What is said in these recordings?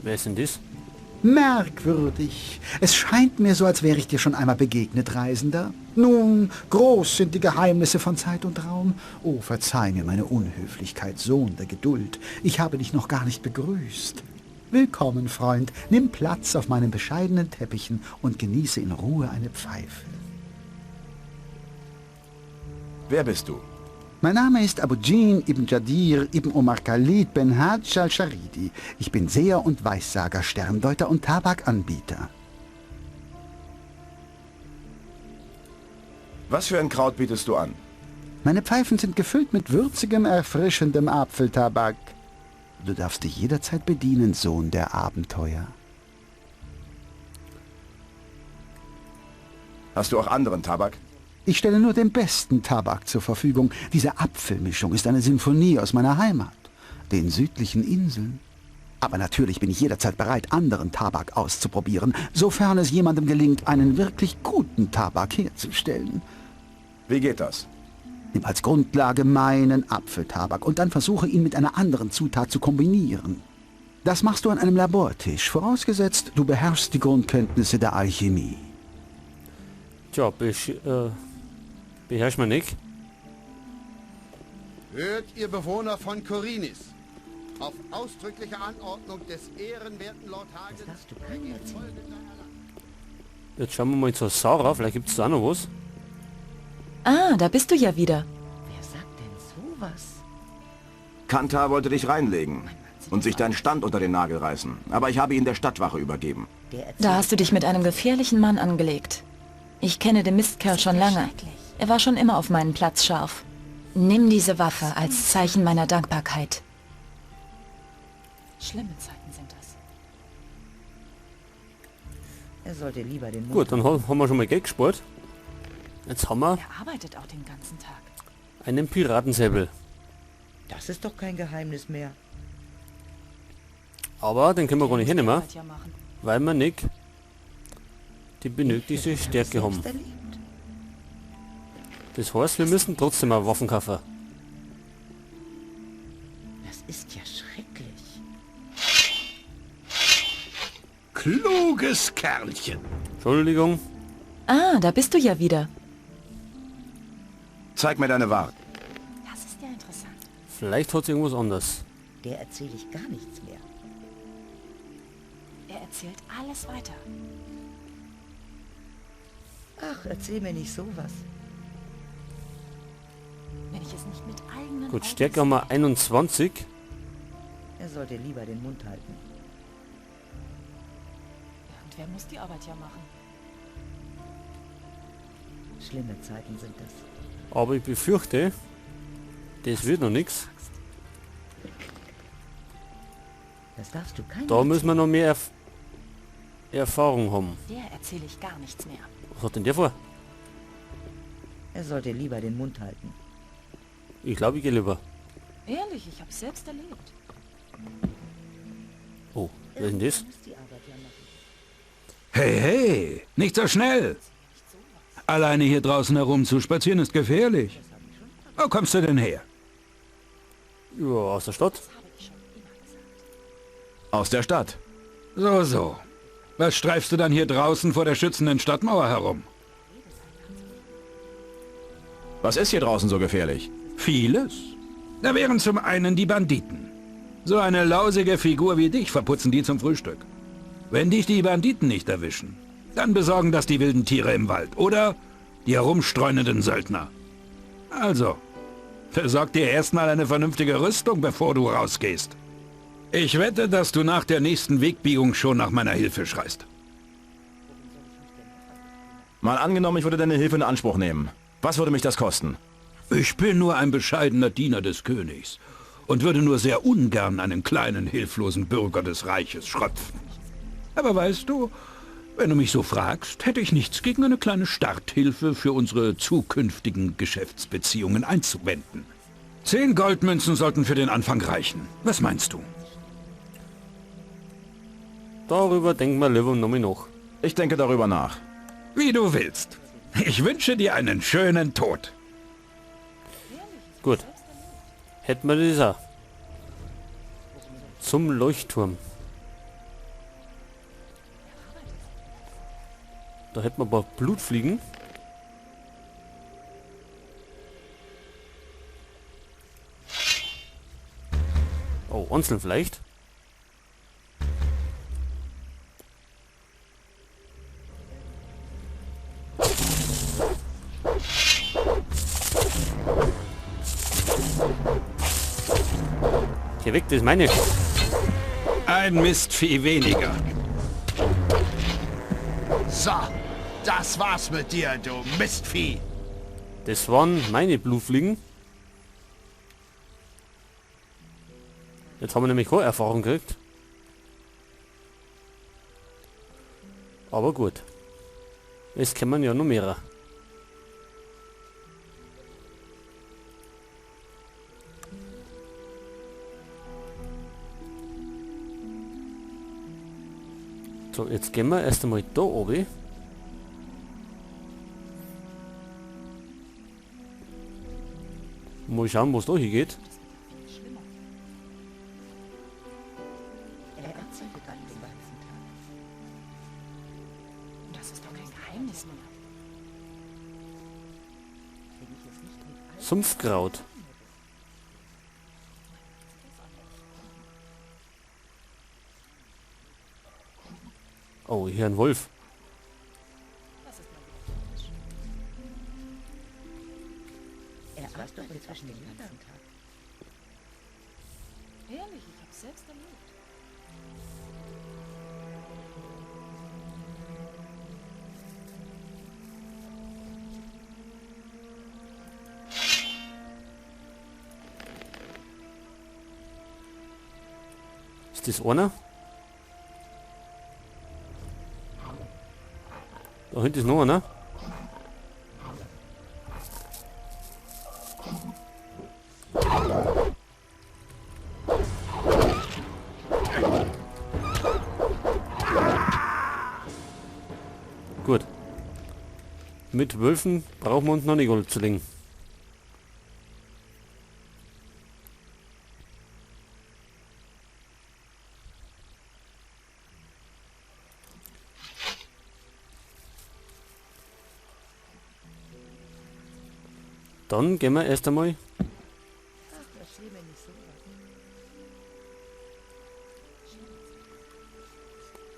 Wer ist denn das? Merkwürdig. Es scheint mir so, als wäre ich dir schon einmal begegnet, Reisender. Nun, groß sind die Geheimnisse von Zeit und Raum. Oh, verzeih mir meine Unhöflichkeit, Sohn der Geduld. Ich habe dich noch gar nicht begrüßt. Willkommen, Freund. Nimm Platz auf meinen bescheidenen Teppichen und genieße in Ruhe eine Pfeife. Wer bist du? Mein Name ist Abujin ibn Jadir ibn Omar Khalid ben Hajj al-Sharidi. Ich bin Seher und Weissager, Sterndeuter und Tabakanbieter. Was für ein Kraut bietest du an? Meine Pfeifen sind gefüllt mit würzigem, erfrischendem Apfeltabak. Du darfst dich jederzeit bedienen, Sohn der Abenteuer. Hast du auch anderen Tabak? Ich stelle nur den besten Tabak zur Verfügung. Diese Apfelmischung ist eine Sinfonie aus meiner Heimat, den südlichen Inseln. Aber natürlich bin ich jederzeit bereit, anderen Tabak auszuprobieren, sofern es jemandem gelingt, einen wirklich guten Tabak herzustellen. Wie geht das? Nimm als Grundlage meinen Apfeltabak und dann versuche ihn mit einer anderen Zutat zu kombinieren. Das machst du an einem Labortisch, vorausgesetzt, du beherrschst die Grundkenntnisse der Alchemie. Tja, beherrscht man nicht. Hört ihr Bewohner von Korinis. Auf ausdrückliche Anordnung des ehrenwerten Lord Hagen... Jetzt schauen wir mal zur Sarah, vielleicht gibt es da noch was. Ah, da bist du ja wieder. Wer sagt denn sowas? Kantar wollte dich reinlegen und sich deinen Stand unter den Nagel reißen. Aber ich habe ihn der Stadtwache übergeben. Da hast du dich mit einem gefährlichen Mann angelegt. Ich kenne den Mistkerl schon lange. Er war schon immer auf meinen Platz scharf. Nimm diese Waffe als Zeichen meiner Dankbarkeit. Schlimme Zeiten sind das. Er sollte lieber den Mund... Gut, dann haben wir schon mal Geld gespart. Jetzt haben wir Er arbeitet auch den ganzen Tag. einen Piratensäbel. Das ist doch kein Geheimnis mehr. Aber den können wir gar nicht hinnehmen, Arbeit ja machen. weil wir nicht die benötigte Stärke haben. Selbst erlebt. Das heißt, wir müssen trotzdem mal Waffen kaufen. Das ist ja schrecklich. Kluges Kerlchen. Entschuldigung. Ah, da bist du ja wieder. Zeig mir deine Ware. Das ist ja interessant. Vielleicht hat sie irgendwas anderes. Der erzähle ich gar nichts mehr. Er erzählt alles weiter. Ach, erzähl mir nicht sowas. Wenn ich es nicht mit eigenen Gut, Augen Stärke haben wir 21. Er sollte lieber den Mund halten. Irgendwer muss die Arbeit ja machen. Schlimme Zeiten sind das. Aber ich befürchte, das wird noch nichts. Das darfst du keinem Da müssen wir noch mehr Erfahrung haben. Der erzähle ich gar nichts mehr. Was hat denn der vor? Er sollte lieber den Mund halten. Ich glaube, ich gehe lieber. Ehrlich, ich hab's selbst erlebt. Oh, wer ist denn das? Muss die Arbeit ja machen. Hey, hey, nicht so schnell. Alleine hier draußen herumzuspazieren ist gefährlich. Wo kommst du denn her? Ja, aus der Stadt. Aus der Stadt. So, so. Was streifst du dann hier draußen vor der schützenden Stadtmauer herum? Was ist hier draußen so gefährlich? Vieles. Da wären zum einen die Banditen. So eine lausige Figur wie dich verputzen die zum Frühstück. Wenn dich die Banditen nicht erwischen, dann besorgen das die wilden Tiere im Wald oder die herumstreunenden Söldner. Also, besorg dir erstmal eine vernünftige Rüstung, bevor du rausgehst. Ich wette, dass du nach der nächsten Wegbiegung schon nach meiner Hilfe schreist. Mal angenommen, ich würde deine Hilfe in Anspruch nehmen. Was würde mich das kosten? Ich bin nur ein bescheidener Diener des Königs und würde nur sehr ungern einen kleinen, hilflosen Bürger des Reiches schröpfen. Aber weißt du, wenn du mich so fragst, hätte ich nichts gegen eine kleine Starthilfe für unsere zukünftigen Geschäftsbeziehungen einzuwenden. 10 Goldmünzen sollten für den Anfang reichen. Was meinst du? Darüber denken wir lieber noch mal nach. Ich denke darüber nach. Wie du willst. Ich wünsche dir einen schönen Tod. Gut. Hätten wir das auch. Zum Leuchtturm. Da hätten wir ein paar Blutfliegen. Oh, einzeln vielleicht. Geh weg, das ist meine. Ein Mistvieh weniger. So, das war's mit dir, du Mistvieh. Das waren meine Blutfliegen. Jetzt haben wir nämlich keine Erfahrung gekriegt. Aber gut. Es kommen ja noch mehrere. So, jetzt gehen wir erst einmal da oben. Mal schauen, wo es da hingeht. Er erzählte dann den ganzen Tag. Das ist doch kein Geheimnis mehr. Wenn ich es nicht mit all Sumpfkraut. Oh, hier ein Wolf. er aß doch inzwischen den ganzen Tag. Ehrlich, ich hab's selbst erlebt. Ist das einer? Da hinten ist noch einer. Gut. Mit Wölfen brauchen wir uns noch nicht Gold zu legen. Dann gehen wir erst einmal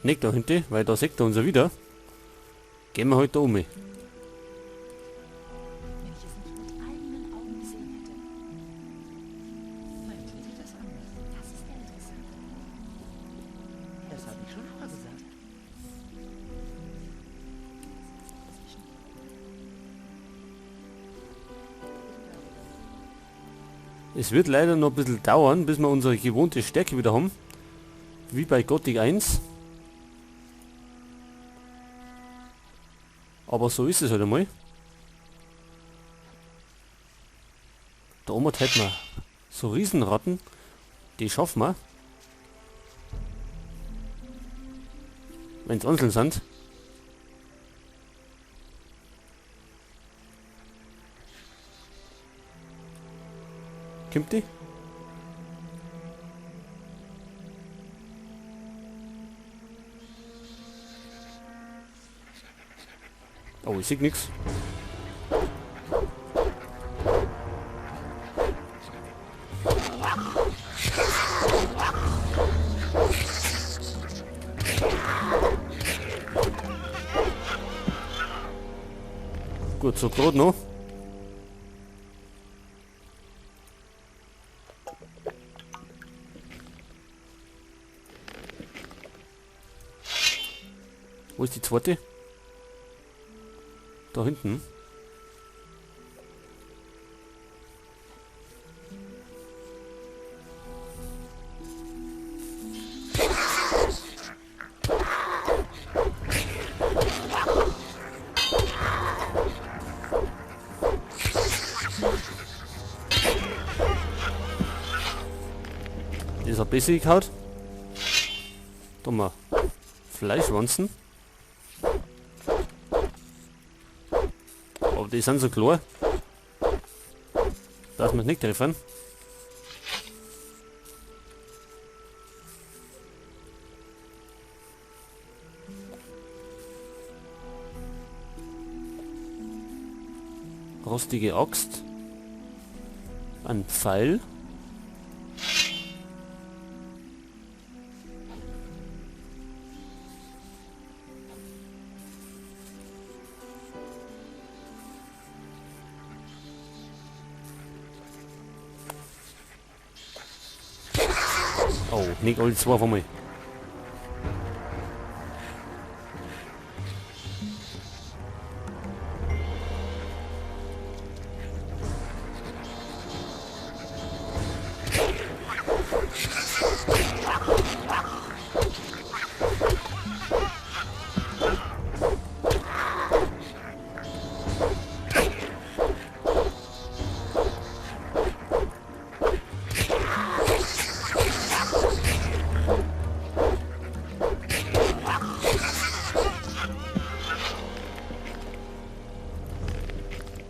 nicht da hinten, weil da sieht er uns ja wieder. Gehen wir halt da um. Wenn ich es nicht mit eigenen Augen gesehen hätte. Meint ihr das anders? Das ist ja interessant. Das habe ich schon mal gesagt. Es wird leider noch ein bisschen dauern, bis wir unsere gewohnte Stärke wieder haben. Wie bei Gothic 1. Aber so ist es halt einmal. Da oben hätten wir so Riesenratten. Die schaffen wir. Wenn es einzeln sind. Kommt die? Oh, ich sehe nichts. Gut, so gerade noch. Wo ist die zweite? Da hinten. Ist ein bisschen gehaut. Da mal Fleischwanzen. Aber die sind so klar, dass wir es nicht treffen. rostige Axt. Ein Pfeil. Oh, nicht alle zwei von mir.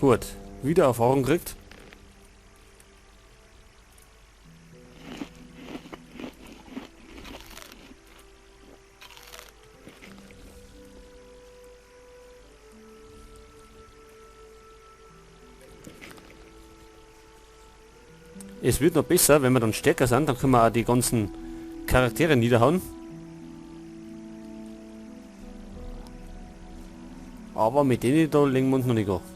Gut, wieder Erfahrung kriegt. Es wird noch besser, wenn wir dann stärker sind, dann können wir auch die ganzen Charaktere niederhauen. Aber mit denen da legen wir uns noch nicht an.